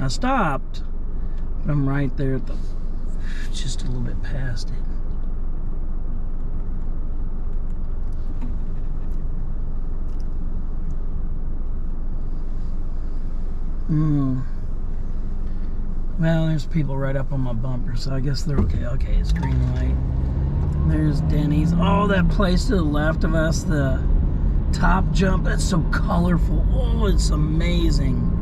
I stopped, but I'm right there at the, just a little bit past it. Well, there's people right up on my bumper, so I guess they're okay. Okay, it's green light. There's Denny's. Oh, that place to the left of us, the Top Jump. That's so colorful. Oh, it's amazing.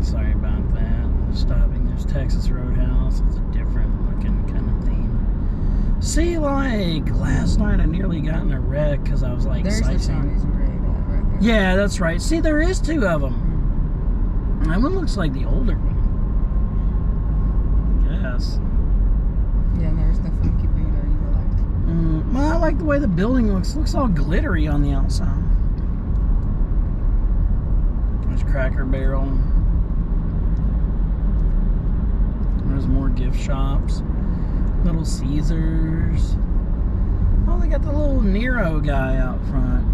Sorry about that. Stopping. There's Texas Roadhouse. It's a different looking kind of theme. See, like last night, I nearly got in a wreck because I was like sightseeing. Right there. Yeah, that's right. See, there is two of them. That one looks like the older one. Yes. Yeah, and there's the funky Buddha you liked. Well, I like the way the building looks. It looks all glittery on the outside. There's Cracker Barrel. There's more gift shops. Little Caesars. Oh, they got the little Nero guy out front.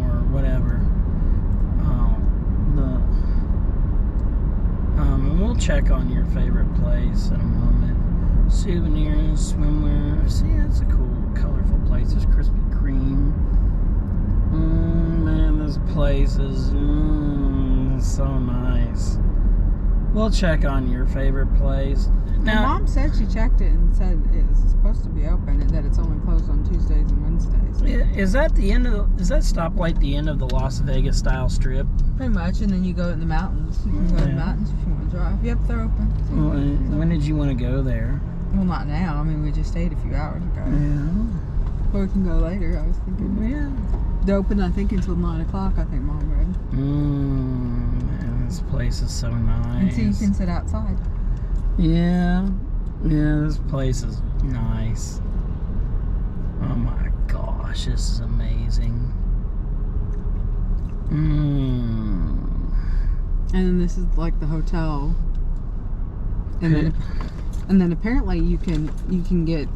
Or whatever. And we'll check on your favorite place in a moment. Souvenirs, swimwear. See, that's a cool, colorful place. There's Krispy Kreme. Man, this place is so nice. We'll check on your favorite place. Now, my mom said she checked it and said it's supposed to be open and that it's only closed on Tuesdays and Wednesdays. Is that the end of is that stoplight the end of the Las Vegas style strip? Pretty much, and then you go in the mountains. You can go to the mountains if you want to drive. Yep, they're open. Well, when did you want to go there? Well, not now. I mean, we just stayed a few hours ago. Yeah. Or we can go later, I was thinking. Yeah. They're open, I think, until 9 o'clock, I think Mom read. Man, this place is so nice. And so you can sit outside. Yeah. Yeah, this place is nice. Oh my gosh, this is amazing. And then this is like the hotel. And then apparently you can get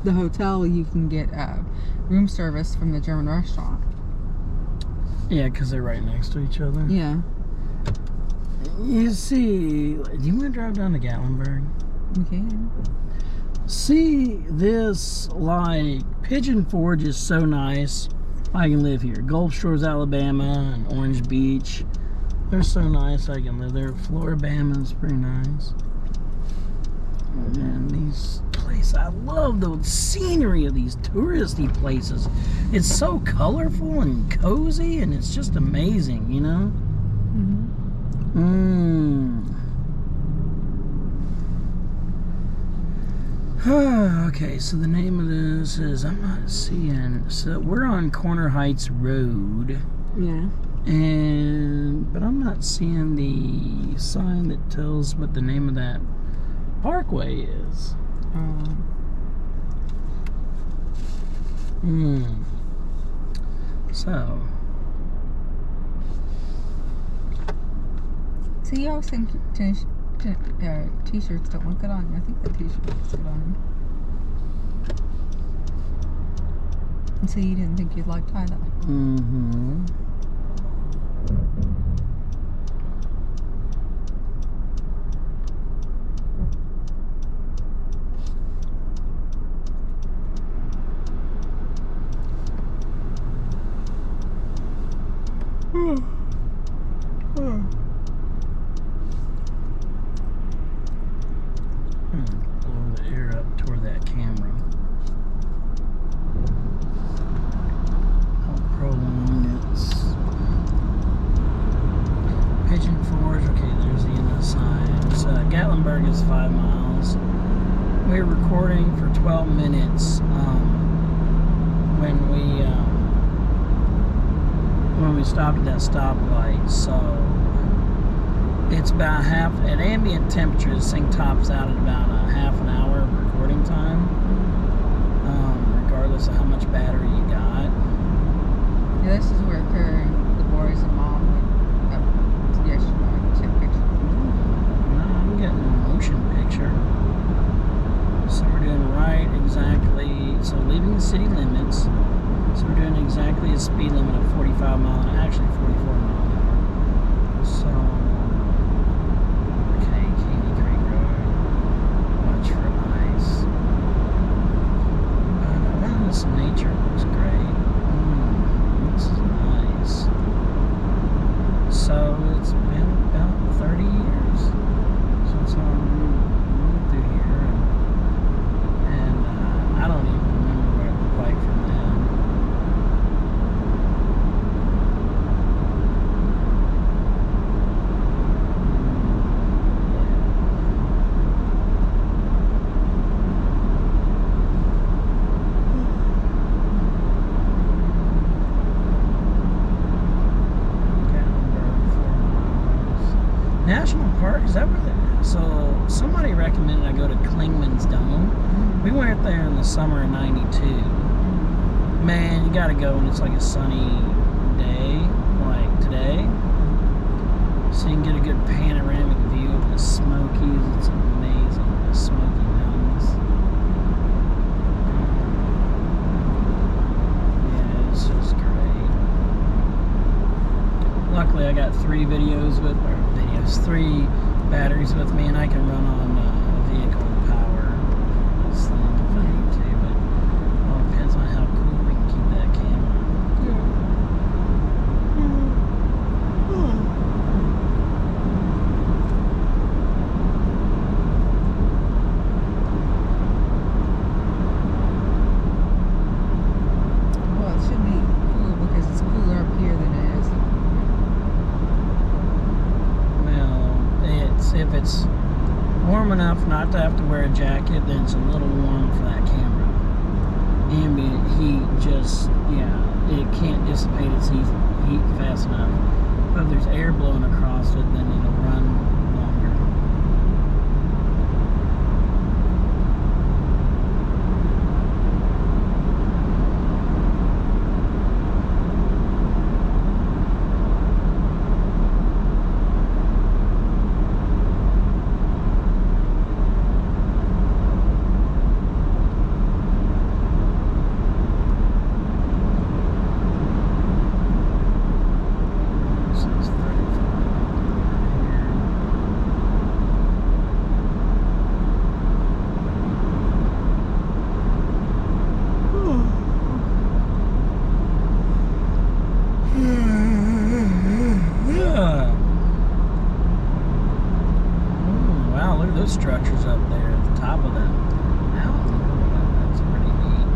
the hotel, you can get room service from the German restaurant. Yeah, because they're right next to each other. Yeah. You see, do you want to drive down to Gatlinburg? We can. See, this, like, Pigeon Forge is so nice. I can live here. Gulf Shores, Alabama, and Orange Beach. They're so nice I can live there. Floribama is pretty nice. And these places, I love the scenery of these touristy places. It's so colorful and cozy, and it's just amazing, you know? Okay, so the name of this is, I'm not seeing, so we're on Corner Heights Road. Yeah. But I'm not seeing the sign that tells what the name of that Parkway is. So. So you always think t-shirts don't look good on you. I think the t-shirt looks good on you. And so you didn't think you'd like tie-dye. Blow the air up toward that camera. How prolonged it's. Pigeon Forge. Okay, there's the end of the sign. So Gatlinburg is 5 miles. We're recording for 12 minutes. When we stopped at that stoplight, so it's about half at ambient temperature. This thing tops out at about a half an hour of recording time, regardless of how much battery you got. Yeah, this is where Kurt, the boys, and Mom went up yesterday to take pictures. No, I'm getting a motion picture. So we're doing right exactly. So leaving the city limits. So we're doing exactly a speed limit of 45 miles, actually 44 miles an hour. So National Park, is that where they... So, somebody recommended I go to Klingman's Dome. We went there in the summer of 92. Man, you gotta go when it's like a sunny day, like today. So you can get a good panoramic view of the Smokies. It's amazing, the Smoky Mountains. Yeah, it's just great. Luckily, I got 3 batteries with me, and I can run on vehicle power. This thing if I need to, but it all depends on how cool we can keep that camera. Well, it should be cool because it's cooler up here than it is. If it's warm enough not to have to wear a jacket, then it's a little warm for that camera. Ambient heat just, it can't dissipate its heat fast enough. But if there's air blowing across it, then it'll run longer. Structures up there at the top of that mountain. That's pretty neat.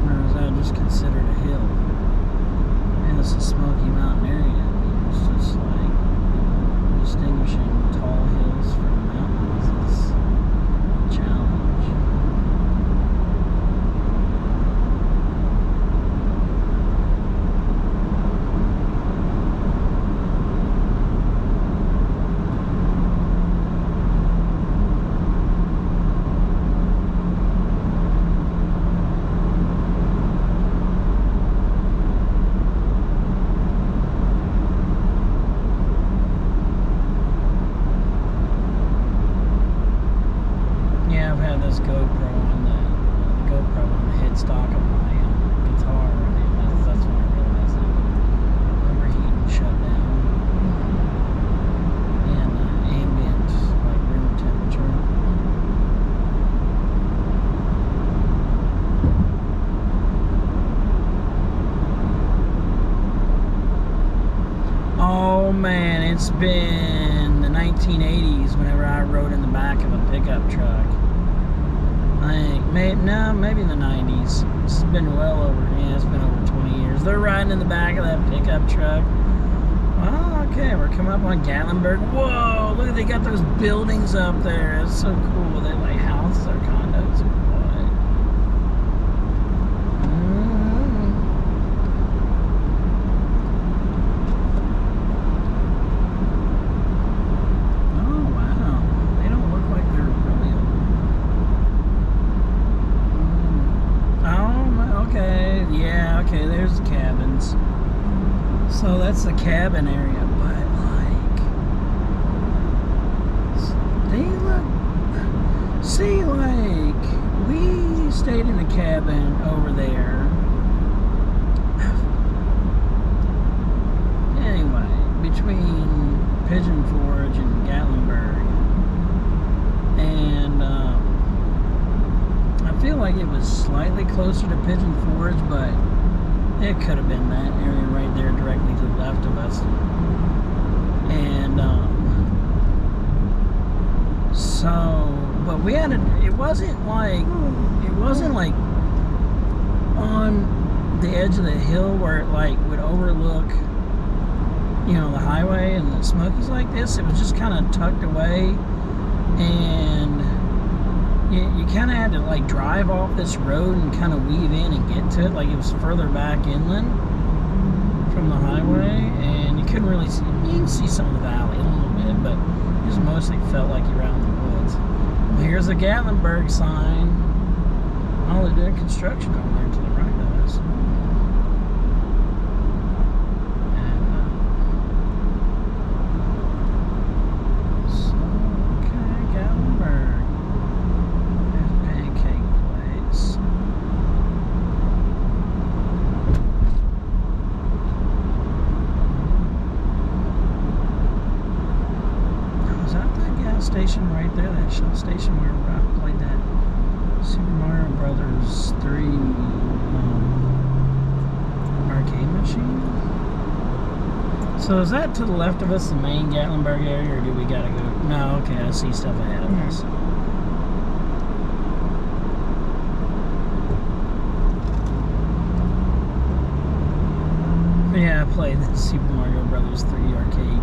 Or is that just considered a hill? And it's a Smoky Mountain area. It's just like distinguishing tall hills from mountains is a challenge. GoPro on the headstock of my guitar, and that's when I realized it would overheat and shut down. And ambient, like room temperature. Oh man, it's been the 1980s whenever I rode in the back of a pickup truck. Maybe in the 90s. It's been well over, it's been over 20 years. They're riding in the back of that pickup truck. Oh, okay, we're coming up on Gatlinburg. Whoa, look, they got those buildings up there. It's so cool. They like houses or condos or what? Oh, wow. They don't look like they're really old. Okay, yeah, okay, there's the cabins. So that's the cabin area, but like, they look, see, like, we stayed in a cabin over there. Anyway, between Pigeon Forge and Gatlinburg, and I feel like it was slightly closer to Pigeon Forge, but it could have been that area right there directly to the left of us. And so, but we had it wasn't like on the edge of the hill where it like would overlook, the highway and the Smokies like this. It was just kind of tucked away, and you kind of had to like drive off this road and kind of weave in and get to it, like it was further back inland from the couldn't really see. You can see some of the valley a little bit, but it just mostly felt like you're out in the woods. Well, here's a Gatlinburg sign. Oh, they're doing construction over there to the right of us. And, so, okay, Gatlinburg. There's Pancake Place. Was that the gas station right there? That Shell station where I played that Super Mario Brothers 3 arcade machine? So is that to the left of us, the main Gatlinburg area, or do we gotta go? No, okay, I see stuff ahead of us. Yeah, I played the Super Mario Brothers 3 arcade